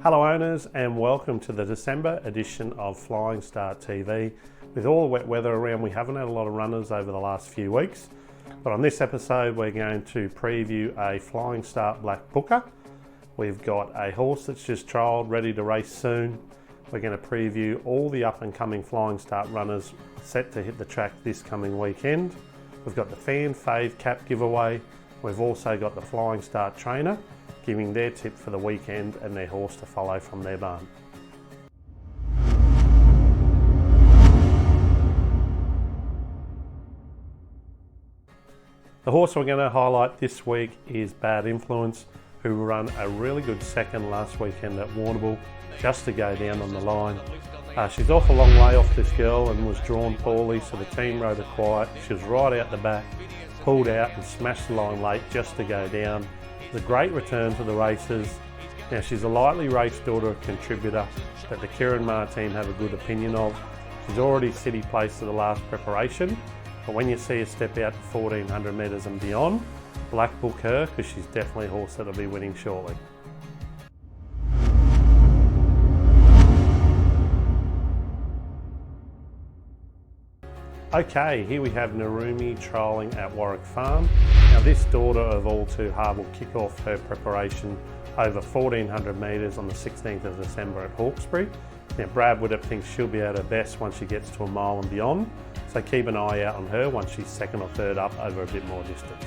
Hello owners, and welcome to the December edition of Flying Start TV. With all the wet weather around, we haven't had a lot of runners over the last few weeks, but on this episode we're going to preview a Flying Start Black Booker. We've got a horse that's just trialled, ready to race soon. We're going to preview all the up and coming Flying Start runners set to hit the track this coming weekend. We've got the Fan Fave Cap giveaway. We've also got the Flying Start trainer giving their tip for the weekend and their horse to follow from their barn. The horse we're going to highlight this week is Bad Influence, who ran a really good second last weekend at Warrnambool, just to go down on the line. She's off a long way off this girl and was drawn poorly, so the team rode her quiet. She was right out the back, pulled out and smashed the line late just to go down. It's a great return to the races. Now, she's a lightly raced daughter contributor that the Ciaron Maher team have a good opinion of. She's already city placed to the last preparation, but when you see her step out to 1400 metres and beyond, black book her, because she's definitely a horse that'll be winning shortly. Okay, here we have Narumi trialling at Warwick Farm. Now, this daughter of All Too Hard will kick off her preparation over 1400 metres on the 16th of December at Hawkesbury. Now, Brad Woodard thinks she'll be at her best once she gets to a mile and beyond, so keep an eye out on her once she's second or third up over a bit more distance.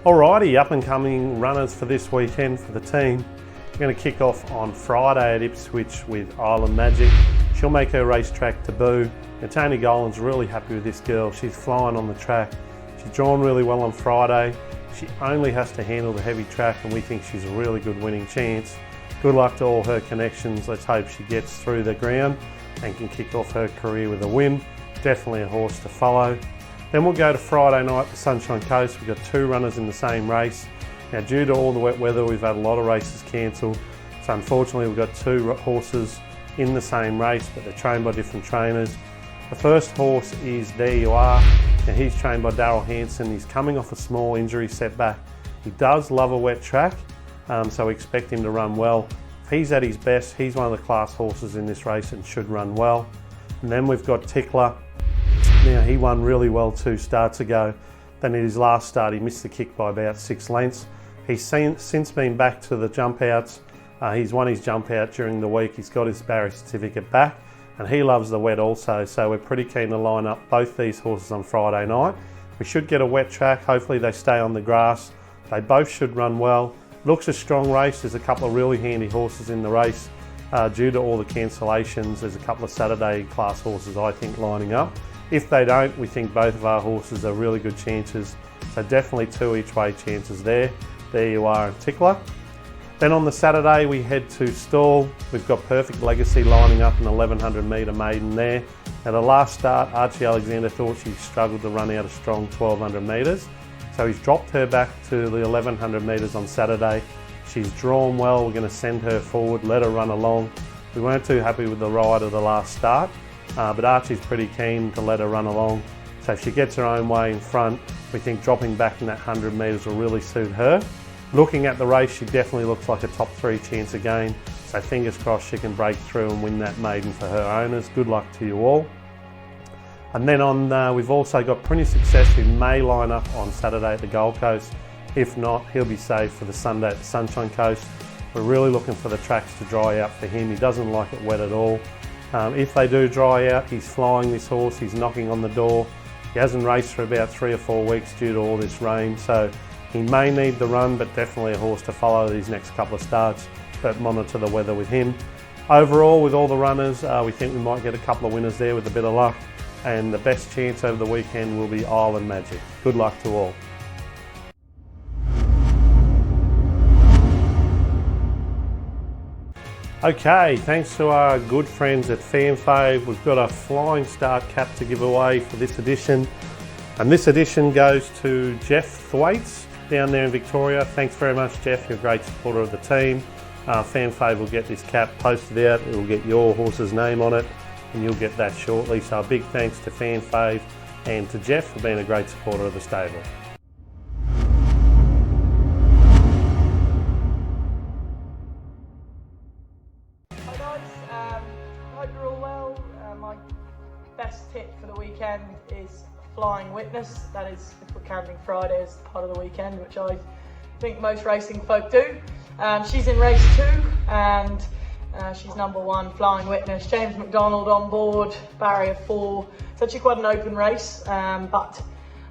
Alrighty, up and coming runners for this weekend for the team. We're going to kick off on Friday at Ipswich with Island Magic. She'll make her racetrack debut. And Tony Golan's really happy with this girl. She's flying on the track. She's drawn really well on Friday. She only has to handle the heavy track, and we think she's a really good winning chance. Good luck to all her connections. Let's hope she gets through the ground and can kick off her career with a win. Definitely a horse to follow. Then we'll go to Friday night, the Sunshine Coast. We've got two runners in the same race. Now, due to all the wet weather, we've had a lot of races cancelled. So unfortunately, we've got two horses in the same race, but they're trained by different trainers. The first horse is There You Are. Now, he's trained by Daryl Hanson. He's coming off a small injury setback. He does love a wet track, so we expect him to run well. If he's at his best, he's one of the class horses in this race and should run well. And then we've got Tickler. Now, he won really well 2 starts ago. Then in his last start, he missed the kick by about 6 lengths. He's since been back to the jump outs. He's won his jump out during the week. He's got his barrier certificate back, and he loves the wet also. So we're pretty keen to line up both these horses on Friday night. We should get a wet track. Hopefully they stay on the grass. They both should run well. Looks a strong race. There's a couple of really handy horses in the race. Due to all the cancellations, there's a couple of Saturday class horses, I think, lining up. If they don't, we think both of our horses are really good chances. So definitely 2 each way chances there. There You Are and Tickler. Then on the Saturday we head to Stawell. We've got Perfect Legacy lining up an 1100 metre maiden there. Now, the last start, Archie Alexander thought she struggled to run out a strong 1200 metres. So he's dropped her back to the 1100 metres on Saturday. She's drawn well. We're going to send her forward, let her run along. We weren't too happy with the ride of the last start, but Archie's pretty keen to let her run along. So if she gets her own way in front, we think dropping back in that 100 metres will really suit her. Looking at the race, she definitely looks like a top 3 chance again. So fingers crossed she can break through and win that maiden for her owners. Good luck to you all. And then we've also got Prince Success, who may line up on Saturday at the Gold Coast. If not, he'll be saved for the Sunday at the Sunshine Coast. We're really looking for the tracks to dry out for him. He doesn't like it wet at all. If they do dry out, he's flying this horse. He's knocking on the door. He hasn't raced for about 3 or 4 weeks due to all this rain, so he may need the run, but definitely a horse to follow these next couple of starts, but monitor the weather with him. Overall, with all the runners, we think we might get a couple of winners there with a bit of luck, and the best chance over the weekend will be Island Magic. Good luck to all. Okay, thanks to our good friends at Fan Fave, we've got a Flying Start cap to give away for this edition. And this edition goes to Jeff Thwaites down there in Victoria. Thanks very much, Jeff. You're a great supporter of the team. Fan Fave will get this cap posted out. It will get your horse's name on it, and you'll get that shortly. So a big thanks to Fan Fave and to Jeff for being a great supporter of the stable. weekend is Flying Witness. That is, if we're counting Friday as part of the weekend, which I think most racing folk do. She's in race 2 and she's number 1, Flying Witness. James McDonald on board, barrier 4. It's actually quite an open race, but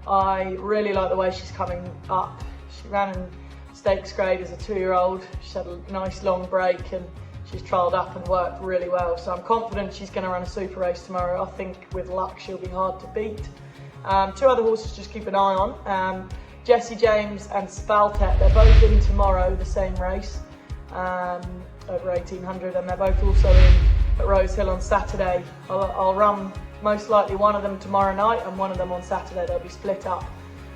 I really like the way she's coming up. She ran in stakes grade as a 2-year-old. She's had a nice long break and she's trialled up and worked really well. So I'm confident she's going to run a super race tomorrow. I think with luck she'll be hard to beat. 2 other horses just keep an eye on. Jessie James and Spaltet, they're both in tomorrow, the same race, over 1800, and they're both also in at Rose Hill on Saturday. I'll run most likely one of them tomorrow night and one of them on Saturday. They'll be split up,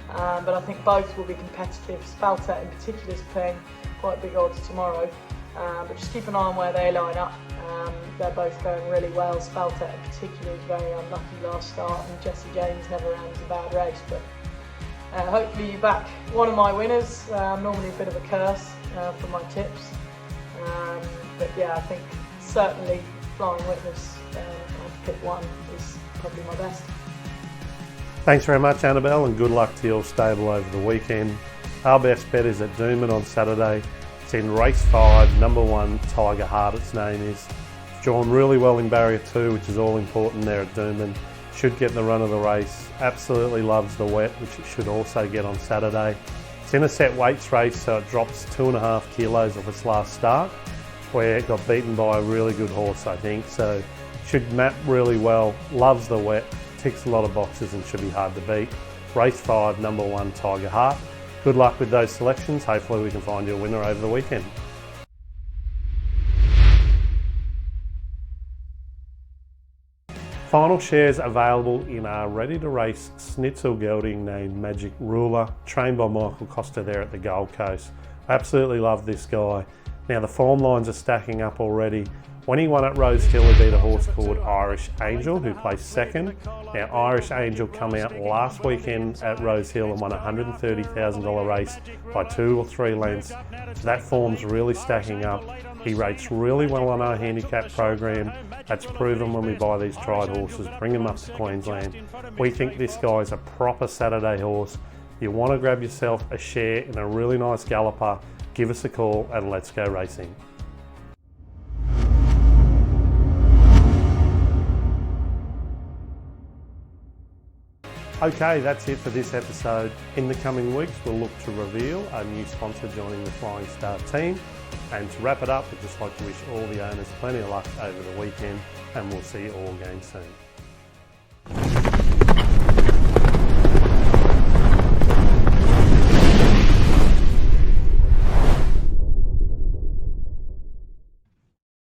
but I think both will be competitive. Spaltet in particular is playing quite big odds tomorrow, but just keep an eye on where they line up. They're both going really well. Spaltet in particular is very unlucky last start, and Jessie James never runs a bad race, but hopefully you back one of my winners. Normally a bit of a curse for my tips, but yeah, I think certainly Flying Witness, I'd pick one, is probably my best. Thanks very much, Annabelle, and good luck to your stable over the weekend. Our best bet is at Doomben on Saturday. It's in race 5, number 1, Tiger Heart its name is. It's drawn really well in barrier 2, which is all important there at Doomben. Should get the run of the race. Absolutely loves the wet, which it should also get on Saturday. It's in a set weights race, so it drops 2.5 kilos off its last start, where it got beaten by a really good horse, I think. So should map really well, loves the wet, ticks a lot of boxes and should be hard to beat. Race 5, number 1, Tiger Heart. Good luck with those selections. Hopefully we can find you a winner over the weekend. Final shares available in our ready-to-race Snitzel gelding named Magic Ruler, trained by Michael Costa there at the Gold Coast. I absolutely love this guy. Now the form lines are stacking up already. When he won at Rose Hill, he beat a horse called Irish Angel, who placed 2nd. Now Irish Angel come out last weekend at Rose Hill and won a $130,000 race by 2 or 3 lengths. So that form's really stacking up. He rates really well on our handicap program. That's proven when we buy these tried horses, bring them up to Queensland. We think this guy's a proper Saturday horse. If you want to grab yourself a share in a really nice galloper, give us a call and let's go racing. Okay, that's it for this episode. In the coming weeks, we'll look to reveal a new sponsor joining the Flying Star team. And to wrap it up, we'd just like to wish all the owners plenty of luck over the weekend, and we'll see you all again soon.